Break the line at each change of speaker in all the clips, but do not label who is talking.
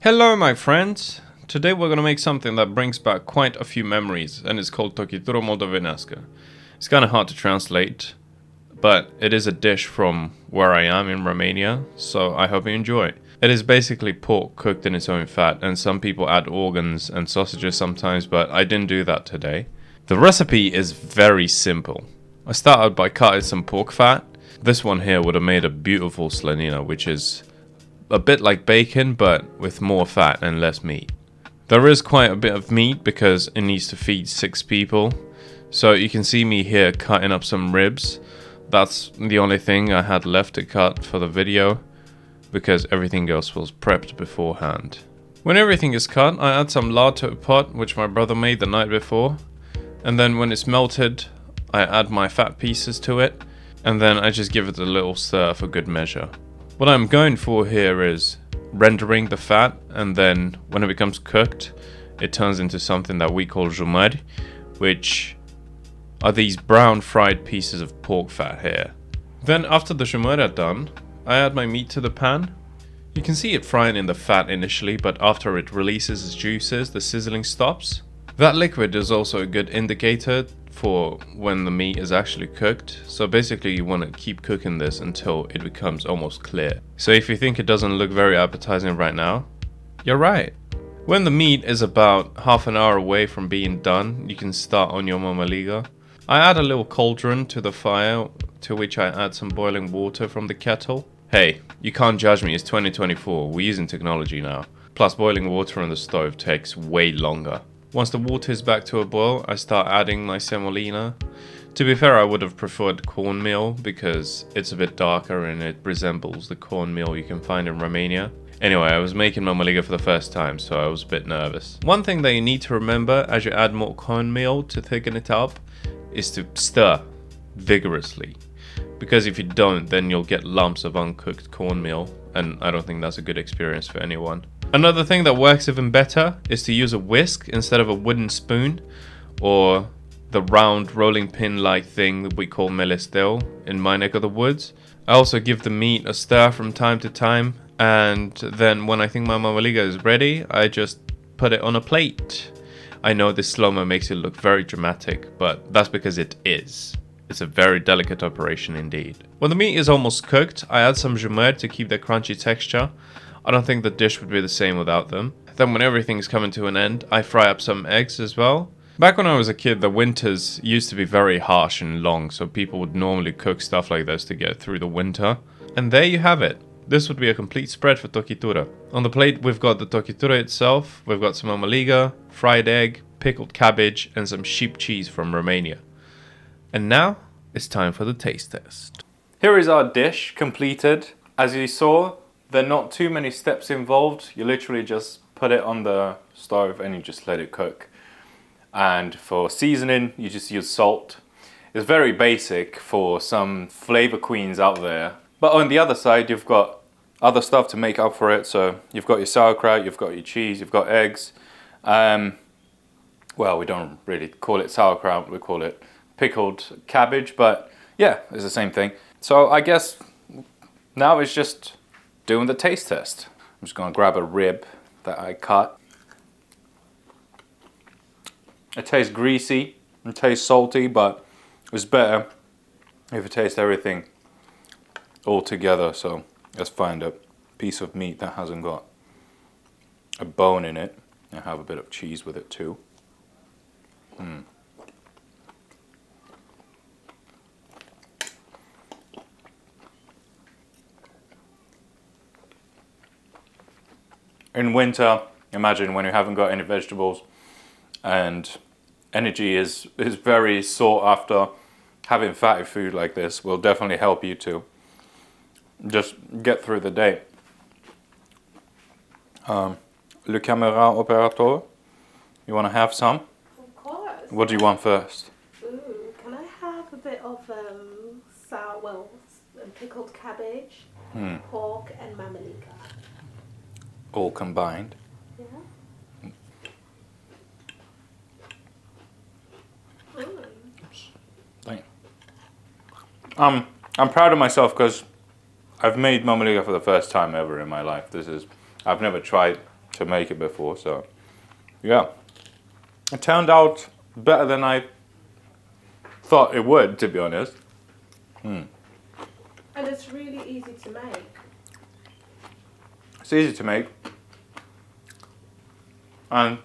Hello my friends! Today we're gonna make something that brings back quite a few memories and it's called Tochitură moldovenească. It's kinda hard to translate, but it is a dish from where I am in Romania, so I hope you enjoy. It is basically pork cooked in its own fat, and some people add organs and sausages sometimes, but I didn't do that today. The recipe is very simple. I started by cutting some pork fat. This one here would have made a beautiful slanina, which is a bit like bacon, but with more fat and less meat. There is quite a bit of meat because it needs to feed 6 people. So you can see me here cutting up some ribs. That's the only thing I had left to cut for the video because everything else was prepped beforehand. When everything is cut, I add some lard to a pot which my brother made the night before. And then when it's melted, I add my fat pieces to it. And then I just give it a little stir for good measure. What I'm going for here is rendering the fat, and then when it becomes cooked, it turns into something that we call jumări, which are these brown fried pieces of pork fat here. Then after the jumări are done, I add my meat to the pan. You can see it frying in the fat initially, but after it releases its juices, the sizzling stops. That liquid is also a good indicator for when the meat is actually cooked. So basically you want to keep cooking this until it becomes almost clear. So if you think it doesn't look very appetizing right now, you're right. When the meat is about half an hour away from being done, you can start on your mamaliga. I add a little cauldron to the fire, to which I add some boiling water from the kettle. Hey, you can't judge me, it's 2024, we're using technology now. Plus boiling water on the stove takes way longer. Once the water is back to a boil, I start adding my semolina. To be fair, I would have preferred cornmeal because it's a bit darker and it resembles the cornmeal you can find in Romania. Anyway, I was making mamaliga for the first time, so I was a bit nervous. One thing that you need to remember as you add more cornmeal to thicken it up is to stir vigorously. Because if you don't, then you'll get lumps of uncooked cornmeal, and I don't think that's a good experience for anyone. Another thing that works even better is to use a whisk instead of a wooden spoon, or the round rolling pin like thing that we call melesteu in my neck of the woods. I also give the meat a stir from time to time, and then when I think my mamaliga is ready, I just put it on a plate. I know this slow-mo makes it look very dramatic, but that's because it is. It's a very delicate operation indeed. When the meat is almost cooked, I add some jumări to keep the crunchy texture. I don't think the dish would be the same without them. Then when everything's coming to an end, I fry up some eggs as well. Back when I was a kid, the winters used to be very harsh and long, so people would normally cook stuff like this to get through the winter. And there you have it. This would be a complete spread for tochitură. On the plate we've got the tochitură itself, we've got some mamaliga, fried egg, pickled cabbage, and some sheep cheese from Romania. And now, it's time for the taste test. Here is our dish, completed. As you saw, there are not too many steps involved. You literally just put it on the stove and you just let it cook. And for seasoning, you just use salt. It's very basic for some flavor queens out there. But on the other side, you've got other stuff to make up for it. So you've got your sauerkraut, you've got your cheese, you've got eggs. Well, we don't really call it sauerkraut, we call it pickled cabbage, but yeah, it's the same thing. So I guess now it's just doing the taste test. I'm just gonna grab a rib that I cut. It tastes greasy, it tastes salty, but it's better if it tastes everything all together. So let's find a piece of meat that hasn't got a bone in it and have a bit of cheese with it too. In winter, imagine when you haven't got any vegetables and energy is very sought after, having fatty food like this will definitely help you to just get through the day. Le caméra opérateur, you want to have some?
Of course.
What do you want first?
Ooh, can I have a bit of pickled cabbage, pork and mamaliga?
All combined.
Yeah.
Thank you. I'm proud of myself because I've made mamaliga for the first time ever in my life. I've never tried
to make it before, so yeah. It turned out better than I thought it would, to be honest.
And it's really easy to make.
It's easy to make. And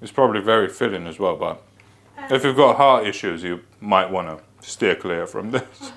it's probably very filling as well, but if you've got heart issues, you might want to steer clear from this.